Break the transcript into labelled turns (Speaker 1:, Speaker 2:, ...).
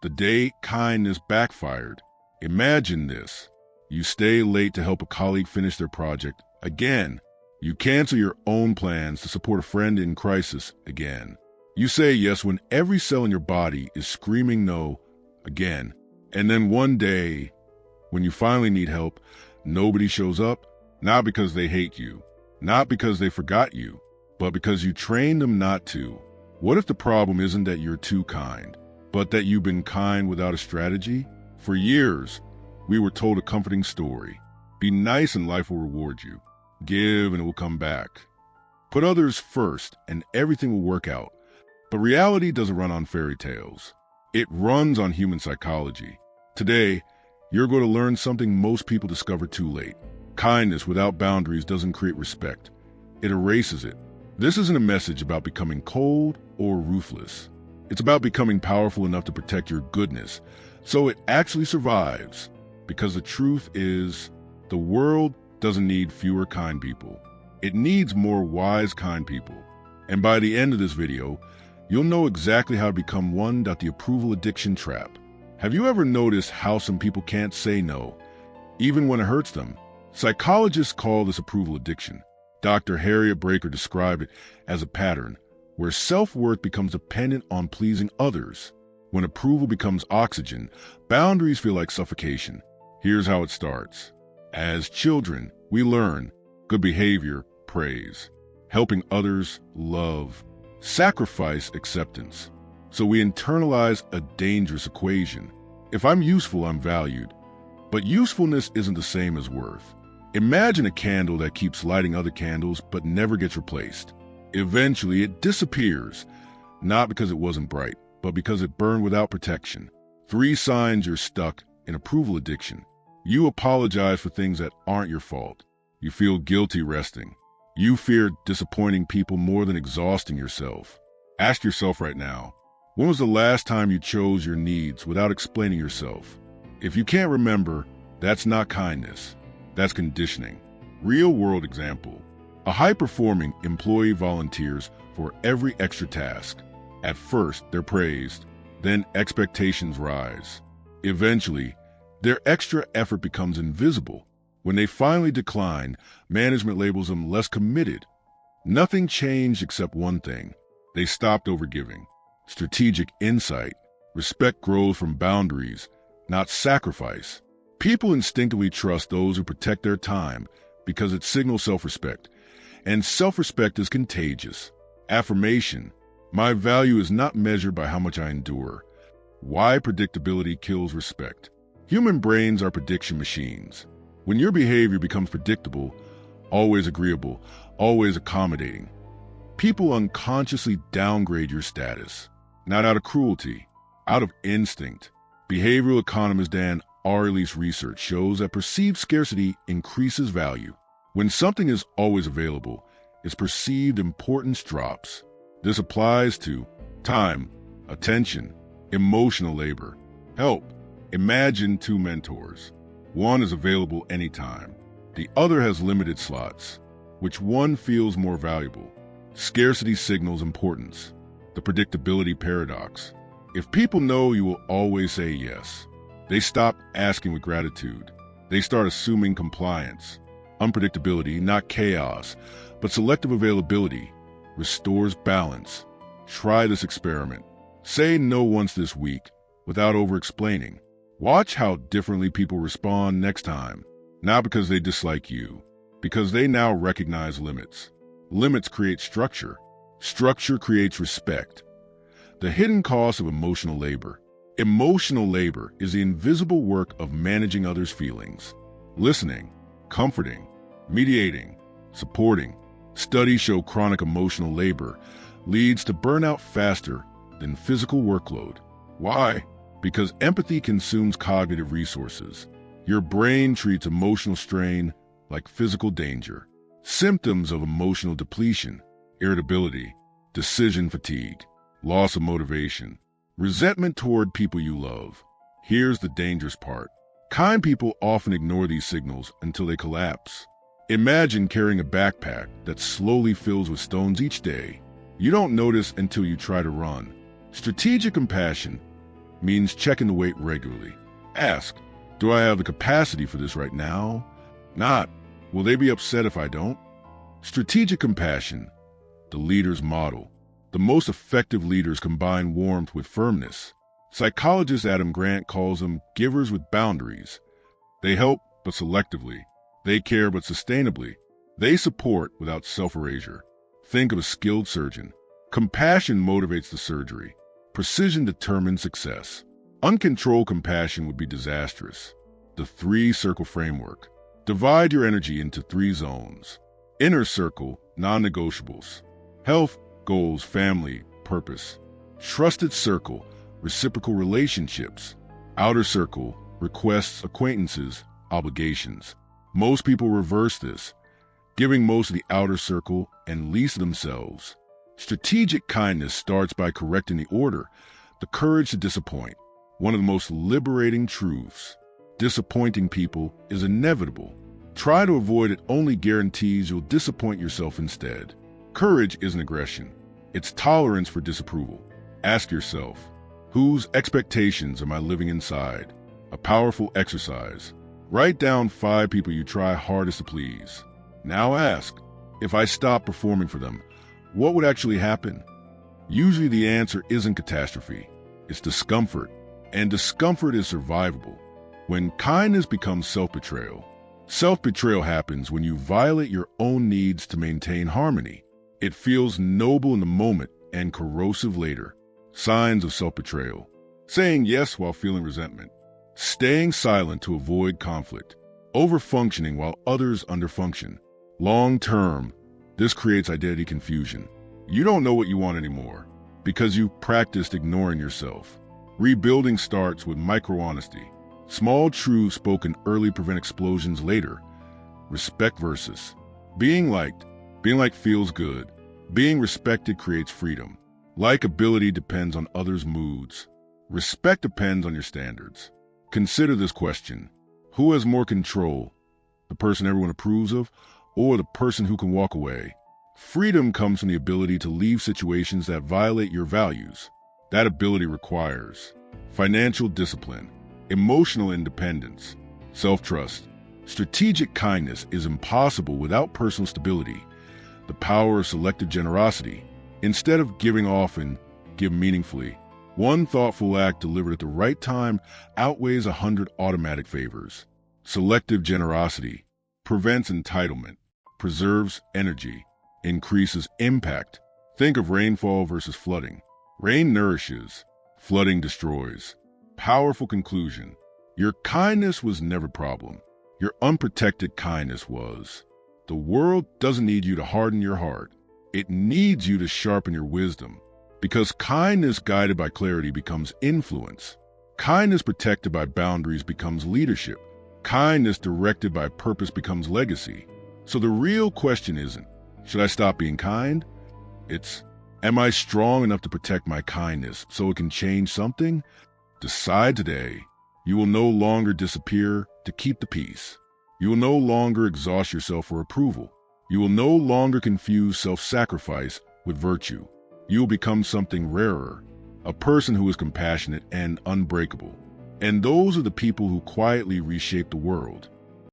Speaker 1: The day kindness backfired. Imagine this. You stay late to help a colleague finish their project again. You cancel your own plans to support a friend in crisis again. You say yes when every cell in your body is screaming no again. And then one day, when you finally need help, nobody shows up, not because they hate you, not because they forgot you, but because you trained them not to. What if the problem isn't that you're too kind, but that you've been kind without a strategy? For years, we were told a comforting story. Be nice and life will reward you. Give and it will come back. Put others first and everything will work out. But reality doesn't run on fairy tales. It runs on human psychology. Today, you're going to learn something most people discover too late. Kindness without boundaries doesn't create respect. It erases it. This isn't a message about becoming cold or ruthless. It's about becoming powerful enough to protect your goodness so it actually survives. Because the truth is, the world doesn't need fewer kind people. It needs more wise, kind people. And by the end of this video, you'll know exactly how to become one. The approval addiction trap. Have you ever noticed how some people can't say no, even when it hurts them? Psychologists call this approval addiction. Dr. Harriet Breaker described it as a pattern where self-worth becomes dependent on pleasing others. When approval becomes oxygen, boundaries feel like suffocation. Here's how it starts. As children, we learn good behavior, praise, helping others, love, sacrifice, acceptance. So we internalize a dangerous equation. If I'm useful, I'm valued. But usefulness isn't the same as worth. Imagine a candle that keeps lighting other candles but never gets replaced. Eventually, it disappears, not because it wasn't bright, but because it burned without protection. 3 signs you're stuck in approval addiction. You apologize for things that aren't your fault. You feel guilty resting. You fear disappointing people more than exhausting yourself. Ask yourself right now, when was the last time you chose your needs without explaining yourself? If you can't remember, that's not kindness. That's conditioning. Real-world example. A high-performing employee volunteers for every extra task. At first, they're praised. Then expectations rise. Eventually, their extra effort becomes invisible. When they finally decline, management labels them less committed. Nothing changed except one thing. They stopped overgiving. Strategic insight. Respect grows from boundaries, not sacrifice. People instinctively trust those who protect their time because it signals self-respect. And self-respect is contagious. Affirmation. My value is not measured by how much I endure. Why predictability kills respect. Human brains are prediction machines. When your behavior becomes predictable, always agreeable, always accommodating, people unconsciously downgrade your status. Not out of cruelty, out of instinct. Behavioral economist Dan Ariely's research shows that perceived scarcity increases value. When something is always available, its perceived importance drops. This applies to time, attention, emotional labor, help. Imagine 2 mentors. One is available anytime. The other has limited slots. Which one feels more valuable? Scarcity signals importance. The predictability paradox. If people know you will always say yes, they stop asking with gratitude. They start assuming compliance. Unpredictability, not chaos, but selective availability, restores balance. Try this experiment. Say no once this week without over-explaining. Watch how differently people respond next time. Not because they dislike you, because they now recognize limits. Limits create structure. Structure creates respect. The hidden cost of emotional labor. Emotional labor is the invisible work of managing others' feelings. Listening, comforting, mediating, supporting. Studies show chronic emotional labor leads to burnout faster than physical workload. Why? Because empathy consumes cognitive resources. Your brain treats emotional strain like physical danger. Symptoms of emotional depletion: irritability, decision fatigue, loss of motivation, resentment toward people you love. Here's the dangerous part. Kind people often ignore these signals until they collapse. Imagine carrying a backpack that slowly fills with stones each day. You don't notice until you try to run. Strategic compassion means checking the weight regularly. Ask, do I have the capacity for this right now? Not, will they be upset if I don't? Strategic compassion, the leader's model. The most effective leaders combine warmth with firmness. Psychologist Adam Grant calls them givers with boundaries. They help, but selectively. They care, but sustainably. They support without self-erasure. Think of a skilled surgeon. Compassion motivates the surgery. Precision determines success. Uncontrolled compassion would be disastrous. The 3-circle framework. Divide your energy into 3 zones. Inner circle, non-negotiables. Health, goals, family, purpose. Trusted circle, reciprocal relationships. Outer circle, requests, acquaintances, obligations. Most people reverse this, giving most of the outer circle and least of themselves. Strategic kindness starts by correcting the order, the courage to disappoint. One of the most liberating truths. Disappointing people is inevitable. Try to avoid it only guarantees you'll disappoint yourself instead. Courage isn't aggression. It's tolerance for disapproval. Ask yourself, whose expectations am I living inside? A powerful exercise. Write down 5 people you try hardest to please. Now ask, if I stop performing for them, what would actually happen? Usually the answer isn't catastrophe. It's discomfort. And discomfort is survivable. When kindness becomes self-betrayal, self-betrayal happens when you violate your own needs to maintain harmony. It feels noble in the moment and corrosive later. Signs of self-betrayal. Saying yes while feeling resentment. Staying silent to avoid conflict. Overfunctioning while others underfunction. Long-term, this creates identity confusion. You don't know what you want anymore because you practiced ignoring yourself. Rebuilding starts with micro-honesty. Small truths spoken early prevent explosions later. Respect versus. Being liked feels good. Being respected creates freedom. Likability depends on others' moods. Respect depends on your standards. Consider this question. Who has more control? The person everyone approves of, or the person who can walk away? Freedom comes from the ability to leave situations that violate your values. That ability requires financial discipline, emotional independence, self-trust. Strategic kindness is impossible without personal stability. The power of selective generosity. Instead of giving often, give meaningfully. One thoughtful act delivered at the right time outweighs 100 automatic favors. Selective generosity prevents entitlement, preserves energy, increases impact. Think of rainfall versus flooding. Rain nourishes, flooding destroys. Powerful conclusion. Your kindness was never a problem. Your unprotected kindness was. The world doesn't need you to harden your heart. It needs you to sharpen your wisdom. Because kindness guided by clarity becomes influence. Kindness protected by boundaries becomes leadership. Kindness directed by purpose becomes legacy. So the real question isn't, should I stop being kind? It's, am I strong enough to protect my kindness so it can change something? Decide today. You will no longer disappear to keep the peace. You will no longer exhaust yourself for approval. You will no longer confuse self-sacrifice with virtue. You will become something rarer, a person who is compassionate and unbreakable. And those are the people who quietly reshape the world.